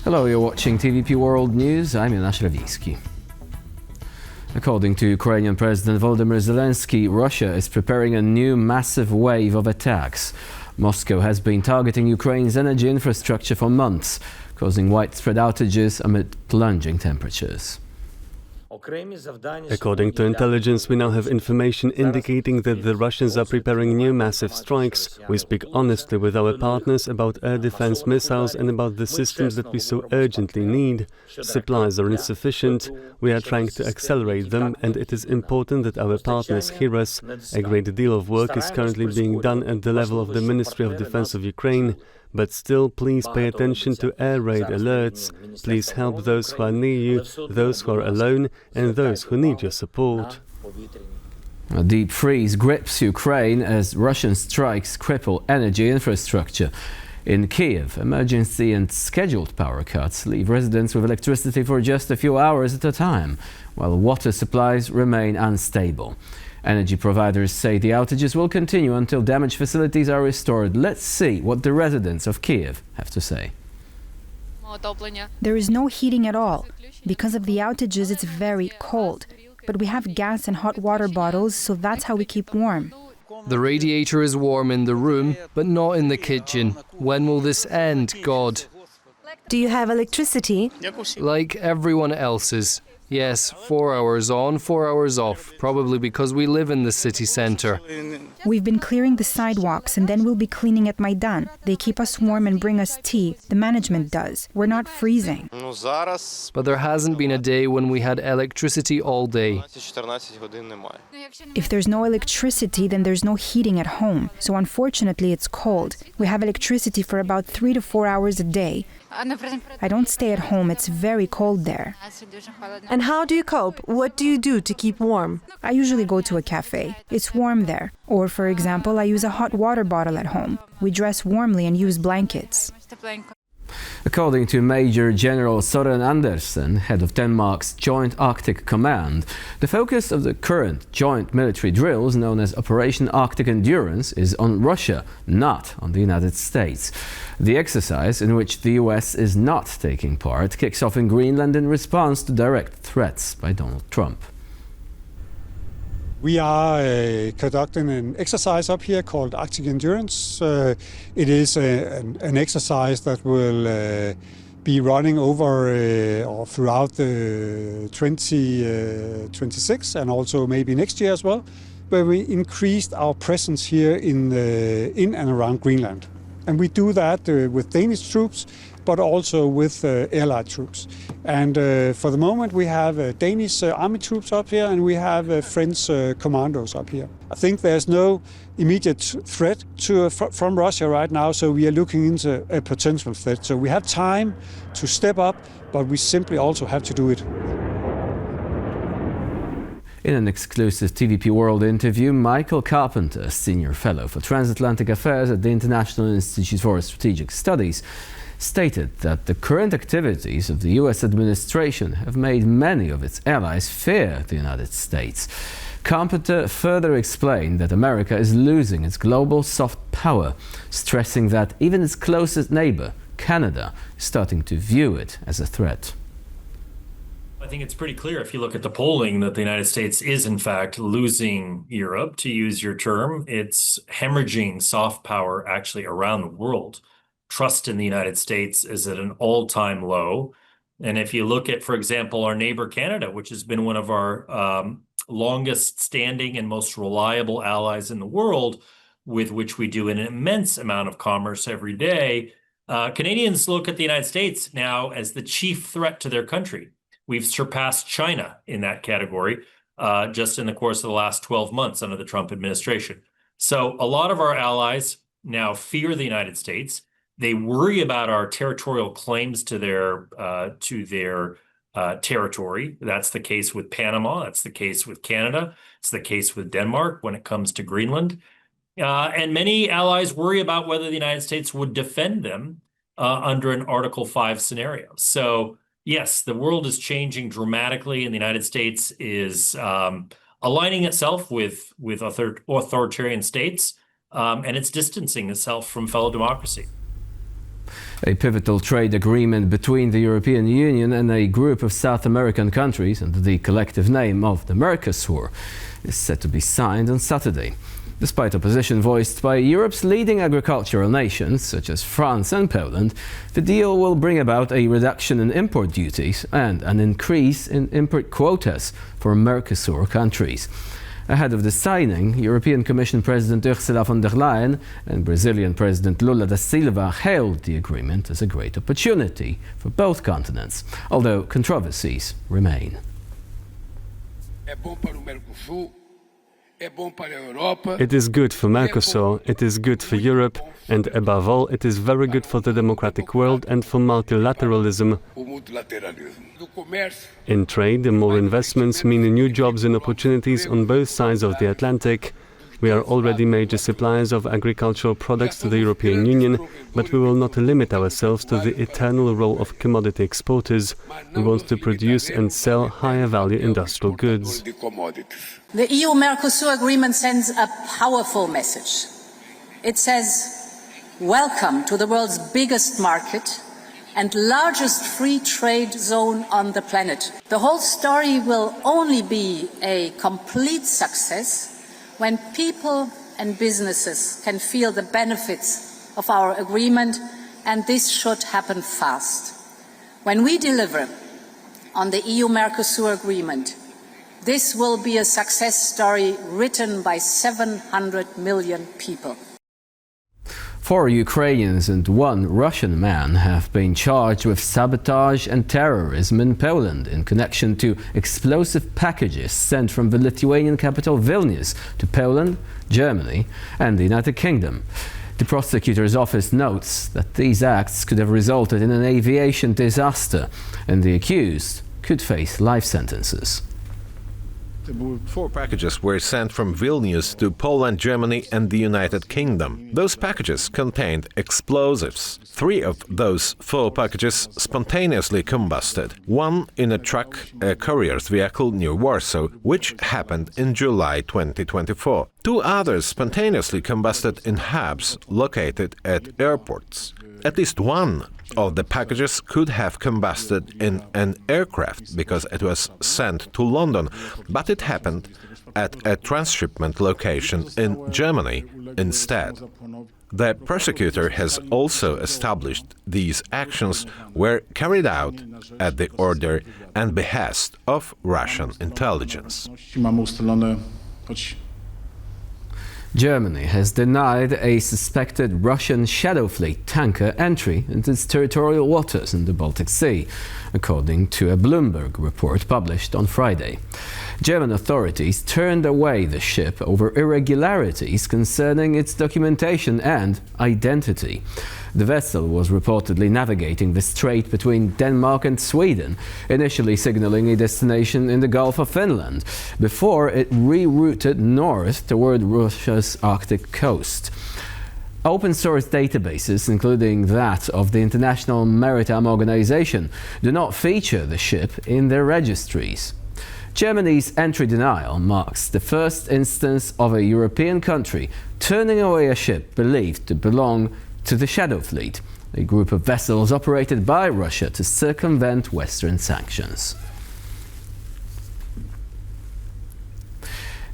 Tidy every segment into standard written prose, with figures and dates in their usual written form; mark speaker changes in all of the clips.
Speaker 1: Hello, you're watching TVP World News. I'm Jonasz Rawiński. According to Ukrainian President Volodymyr Zelenskyy, Russia is preparing a new massive wave of attacks. Moscow has been targeting Ukraine's energy infrastructure for months, causing widespread outages amid plunging temperatures.
Speaker 2: According to intelligence, we now have information indicating that the Russians are preparing new massive strikes. We speak honestly with our partners about air defense missiles and about the systems that we so urgently need. Supplies are insufficient. We are trying to accelerate them, and it is important that our partners hear us. A great deal of work is currently being done at the level of the Ministry of Defense of Ukraine. But still, please pay attention to air raid alerts. Please help those who are near you, those who are alone, and those who need your support.
Speaker 1: A deep freeze grips Ukraine as Russian strikes cripple energy infrastructure. In Kyiv, emergency and scheduled power cuts leave residents with electricity for just a few hours at a time, while water supplies remain unstable. Energy providers say the outages will continue until damaged facilities are restored. Let's see what the residents of Kyiv have to say.
Speaker 3: There is no heating at all. Because of the outages, it's very cold. But we have gas and hot water bottles, so that's how we keep warm.
Speaker 4: The radiator is warm in the room, but not in the kitchen. When will this end, God?
Speaker 5: Do you have electricity?
Speaker 4: Like everyone else's. Yes, 4 hours on, 4 hours off, probably because we live in the city centre.
Speaker 3: We've been clearing the sidewalks and then we'll be cleaning at Maidan. They keep us warm and bring us tea. The management does. We're not freezing.
Speaker 4: But there hasn't been a day when we had electricity all day.
Speaker 3: If there's no electricity, then there's no heating at home. So unfortunately, it's cold. We have electricity for about 3 to 4 hours a day. I don't stay at home. It's very cold there.
Speaker 5: And how do you cope? What do you do to keep warm?
Speaker 3: I usually go to a cafe. It's warm there. Or, for example, I use a hot water bottle at home. We dress warmly and use blankets.
Speaker 1: According to Major General Soren Andersen, head of Denmark's Joint Arctic Command, the focus of the current joint military drills, known as Operation Arctic Endurance, is on Russia, not on the United States. The exercise, in which the US is not taking part, kicks off in Greenland in response to direct threats by Donald Trump.
Speaker 6: We are conducting an exercise up here called Arctic Endurance. It is an exercise that will be running over or throughout the 2026 and also maybe next year as well, where we increased our presence here in and around Greenland. And we do that with Danish troops, but also with allied troops. And for the moment, we have Danish army troops up here, and we have French commandos up here. I think there's no immediate threat from Russia right now, so we are looking into a potential threat. So we have time to step up, but we simply also have to do it.
Speaker 1: In an exclusive TVP World interview, Michael Carpenter, Senior Fellow for Transatlantic Affairs at the International Institute for Strategic Studies, stated that the current activities of the US administration have made many of its allies fear the United States. Carpenter further explained that America is losing its global soft power, stressing that even its closest neighbor, Canada, is starting to view it as a threat.
Speaker 7: I think it's pretty clear if you look at the polling that the United States is in fact losing Europe, to use your term. It's hemorrhaging soft power actually around the world. Trust in the United States is at an all-time low. And if you look at, for example, our neighbor Canada, which has been one of our longest standing and most reliable allies in the world, with which we do an immense amount of commerce every day, Canadians look at the United States now as the chief threat to their country. We've surpassed China in that category just in the course of the last 12 months under the Trump administration. So a lot of our allies now fear the United States. They worry about our territorial claims to their territory. That's the case with Panama. That's the case with Canada. It's the case with Denmark when it comes to Greenland. And many allies worry about whether the United States would defend them under an Article 5 scenario. So yes, the world is changing dramatically, and the United States is aligning itself with authoritarian states, and it's distancing itself from fellow democracy.
Speaker 1: A pivotal trade agreement between the European Union and a group of South American countries under the collective name of the Mercosur is set to be signed on Saturday. Despite opposition voiced by Europe's leading agricultural nations, such as France and Poland, the deal will bring about a reduction in import duties and an increase in import quotas for Mercosur countries. Ahead of the signing, European Commission President Ursula von der Leyen and Brazilian President Lula da Silva hailed the agreement as a great opportunity for both continents, although controversies remain.
Speaker 2: It is good for Mercosur, it is good for Europe, and above all, it is very good for the democratic world and for multilateralism. In trade, more investments mean new jobs and opportunities on both sides of the Atlantic. We are already major suppliers of agricultural products to the European Union, but we will not limit ourselves to the eternal role of commodity exporters. We want to produce and sell higher value industrial goods.
Speaker 8: The EU-Mercosur agreement sends a powerful message. It says, welcome to the world's biggest market and largest free trade zone on the planet. The whole story will only be a complete success when people and businesses can feel the benefits of our agreement, and this should happen fast. When we deliver on the EU-Mercosur agreement, this will be a success story written by 700 million people.
Speaker 1: 4 Ukrainians and 1 Russian man have been charged with sabotage and terrorism in Poland in connection to explosive packages sent from the Lithuanian capital Vilnius to Poland, Germany and the United Kingdom. The prosecutor's office notes that these acts could have resulted in an aviation disaster, and the accused could face life sentences.
Speaker 9: 4 packages were sent from Vilnius to Poland, Germany and the United Kingdom. Those packages contained explosives. 3 of those 4 packages spontaneously combusted. One in a truck, a courier's vehicle near Warsaw, which happened in July 2024. 2 others spontaneously combusted in hubs located at airports. At least one of the packages could have combusted in an aircraft because it was sent to London, but it happened at a transshipment location in Germany instead. The prosecutor has also established these actions were carried out at the order and behest of Russian intelligence.
Speaker 1: Germany has denied a suspected Russian Shadow Fleet tanker entry into its territorial waters in the Baltic Sea, according to a Bloomberg report published on Friday. German authorities turned away the ship over irregularities concerning its documentation and identity. The vessel was reportedly navigating the strait between Denmark and Sweden, initially signaling a destination in the Gulf of Finland, before it rerouted north toward Russia's Arctic coast. Open-source databases, including that of the International Maritime Organization, do not feature the ship in their registries. Germany's entry denial marks the first instance of a European country turning away a ship believed to belong to the Shadow Fleet, a group of vessels operated by Russia to circumvent Western sanctions.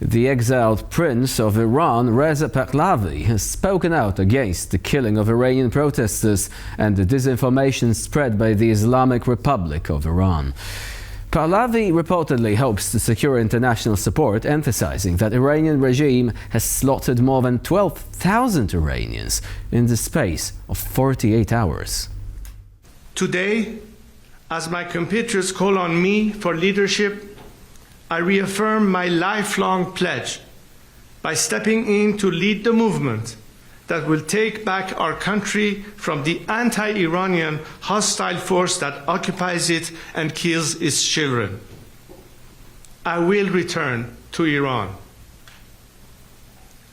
Speaker 1: The exiled prince of Iran, Reza Pahlavi, has spoken out against the killing of Iranian protesters and the disinformation spread by the Islamic Republic of Iran. Pahlavi reportedly hopes to secure international support, emphasizing that the Iranian regime has slaughtered more than 12,000 Iranians in the space of 48 hours.
Speaker 10: Today, as my compatriots call on me for leadership, I reaffirm my lifelong pledge by stepping in to lead the movement that will take back our country from the anti-Iranian hostile force that occupies it and kills its children. I will return to Iran.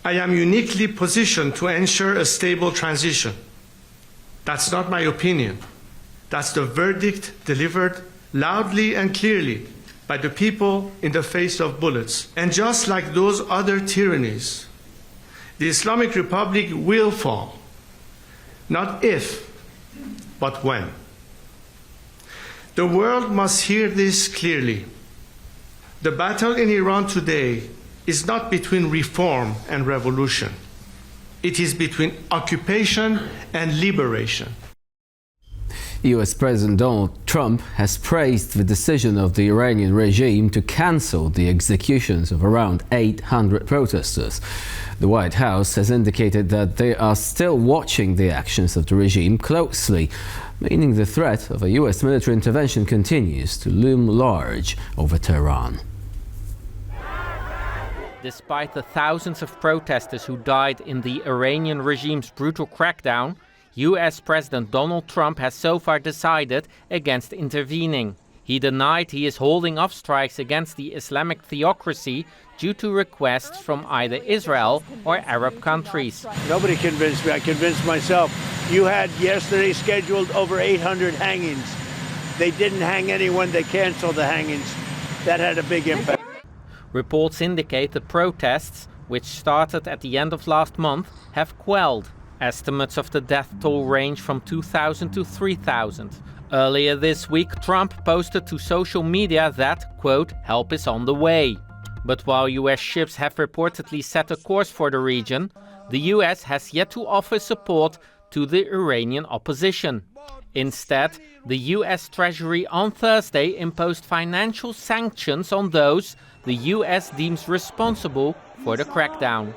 Speaker 10: I am uniquely positioned to ensure a stable transition. That's not my opinion. That's the verdict delivered loudly and clearly by the people in the face of bullets. And just like those other tyrannies, the Islamic Republic will fall, not if, but when. The world must hear this clearly. The battle in Iran today is not between reform and revolution. It is between occupation and liberation.
Speaker 1: US President Donald Trump has praised the decision of the Iranian regime to cancel the executions of around 800 protesters. The White House has indicated that they are still watching the actions of the regime closely, meaning the threat of a US military intervention continues to loom large over Tehran.
Speaker 11: Despite the thousands of protesters who died in the Iranian regime's brutal crackdown, US President Donald Trump has so far decided against intervening. He denied he is holding off strikes against the Islamic theocracy due to requests from either Israel or Arab countries.
Speaker 12: Nobody convinced me. I convinced myself. You had yesterday scheduled over 800 hangings. They didn't hang anyone. They canceled the hangings. That had a big impact.
Speaker 11: Reports indicate the protests, which started at the end of last month, have quelled. Estimates of the death toll range from 2,000 to 3,000. Earlier this week, Trump posted to social media that, quote, help is on the way. But while US ships have reportedly set a course for the region, the US has yet to offer support to the Iranian opposition. Instead, the US Treasury on Thursday imposed financial sanctions on those the US deems responsible for the crackdown.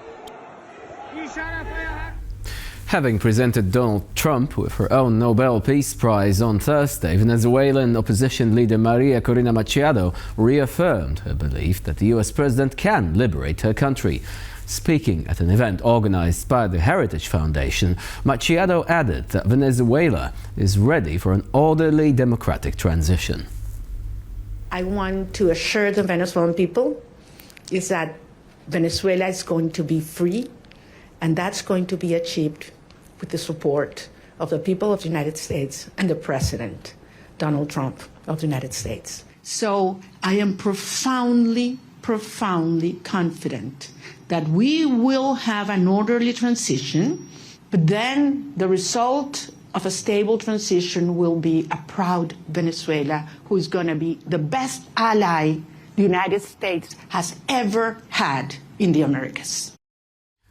Speaker 1: Having presented Donald Trump with her own Nobel Peace Prize on Thursday, Venezuelan opposition leader Maria Corina Machado reaffirmed her belief that the US president can liberate her country. Speaking at an event organized by the Heritage Foundation, Machado added that Venezuela is ready for an orderly democratic transition.
Speaker 13: I want to assure the Venezuelan people is that Venezuela is going to be free, and that's going to be achieved with the support of the people of the United States and the President, Donald Trump of the United States. So I am profoundly confident that we will have an orderly transition, but then the result of a stable transition will be a proud Venezuela who is going to be the best ally the United States has ever had in the Americas.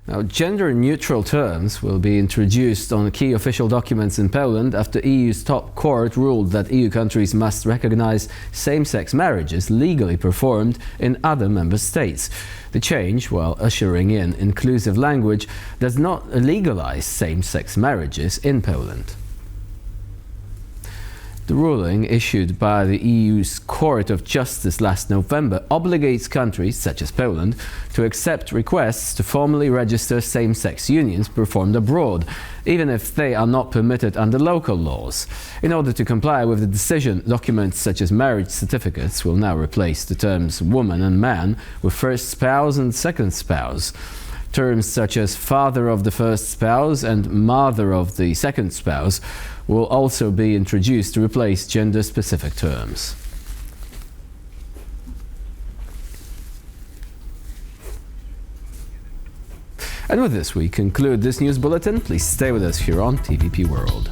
Speaker 1: Now, gender-neutral terms will be introduced on key official documents in Poland after EU's top court ruled that EU countries must recognize same-sex marriages legally performed in other member states. The change, while ushering in inclusive language, does not legalize same-sex marriages in Poland. The ruling, issued by the EU's Court of Justice last November, obligates countries, such as Poland, to accept requests to formally register same-sex unions performed abroad, even if they are not permitted under local laws. In order to comply with the decision, documents such as marriage certificates will now replace the terms woman and man with first spouse and second spouse. Terms such as father of the first spouse and mother of the second spouse will also be introduced to replace gender-specific terms. And with this, we conclude this news bulletin. Please stay with us here on TVP World.